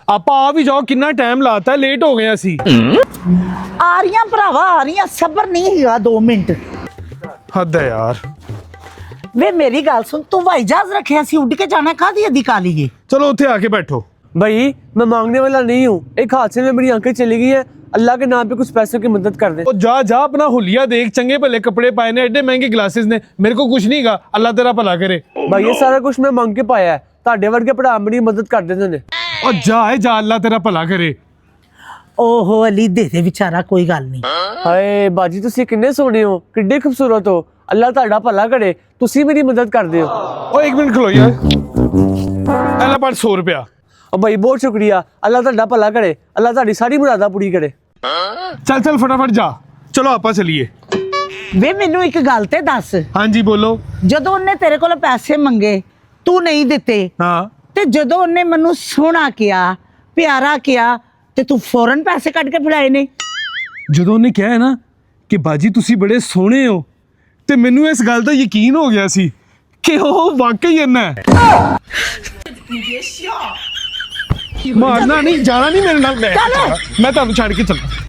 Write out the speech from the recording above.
ਆਪਾਂ ਆ ਵੀ ਜਾਓ, ਕਿੰਨਾ ਟਾਈਮ ਲਾਤਾ, ਲੇਟ ਹੋ ਗਏ ਅਸੀਂ। ਆ ਰਹੀਆਂ ਭਰਾਵਾ ਆ ਰਹੀਆਂ, ਸਬਰ ਨਹੀਂ ਹੈਗਾ 2 ਮਿੰਟ। ਹੱਦ ਹੈ ਯਾਰ। ਵੇ ਮੇਰੀ ਗੱਲ ਸੁਣ, ਤੂੰ ਹਵਾਈ जहाज रखे सी, उड़ के जाना कादी अधी काली है। चलो उत्थे आके बैठो। भाई मैं मांगने वाला नहीं हूँ, एक हादसे में मेरी आंखें चली गई हैं, अल्लाह के नाम पे कुछ पैसों की मदद कर दे। ओ जा जा, अपना हुलिया देख, चंगे भले कपड़े पाए ने, एडे महंगे ग्लासेस ने, मेरे को कुछ नहीं गा, अल्लाह तेरा भला करे। भाई ये सारा कुछ मैं मांग के पाया है, ਤੁਹਾਡੇ ਵਰਗੇ ਭਰਾ ਮੇਰੀ ਮਦਦ ਕਰ ਦਿੰਦੇ ਨੇ। ओ जा है जा, अल्लाह तेरा भला करे। ओहो अली दे दे बेचारा, कोई गल नहीं। ਹਾਏ ਬਾਜੀ ਤੁਸੀਂ ਕਿੰਨੇ ਸੋਹਣੇ ਹੋ, ਕਿੱਡੇ ਖੂਬਸੂਰਤ ਹੋ, ਅੱਲਾਹ ਤੁਹਾਡਾ ਭਲਾ ਕਰੇ, ਤੁਸੀਂ ਮੇਰੀ ਮਦਦ ਕਰਦੇ ਹੋ। ओ एक मिनट खलो यार, अल्लाह पर 100 रुपया। ओ भाई बहुत शुक्रिया, अल्लाह ਤੁਹਾਡਾ ਭਲਾ करे, अल्लाह ਤੁਹਾਡੀ ਸਾਰੀ ਮੁਰਾਦਾਂ ਪੂਰੀ करे। चल चल फटाफट जा, चलो आपा चलिए। वे मैनू एक गल ते दस, हाँ जी बोलो। जदों उन्हें तेरे कोलों पैसे मंगे तू नहीं दिते, हाँ ते जदों उन्हें मैनू सोहना किया, प्यारा किया, ते तू फौरन पैसे कट के फड़ाए ने। ਜਦੋਂ ਉਹਨੇ ਕਿਹਾ ਹੈ ਨਾ ਕਿ ਬਾਜੀ ਤੁਸੀਂ ਬੜੇ ਸੋਹਣੇ ਹੋ, ਤੇ ਮੈਨੂੰ ਇਸ ਗੱਲ ਦਾ ਯਕੀਨ ਹੋ ਗਿਆ ਸੀ ਕਿ ਉਹ ਵਾਕਈ ਇੰਨਾ ਹੈ। ਮਾਰਨਾ ਨਹੀਂ, ਜਾਣਾ ਨਹੀਂ ਮੇਰੇ ਨਾਲ, ਮੈਂ ਤੁਹਾਨੂੰ ਛੱਡ ਕੇ ਚੱਲਾਂ।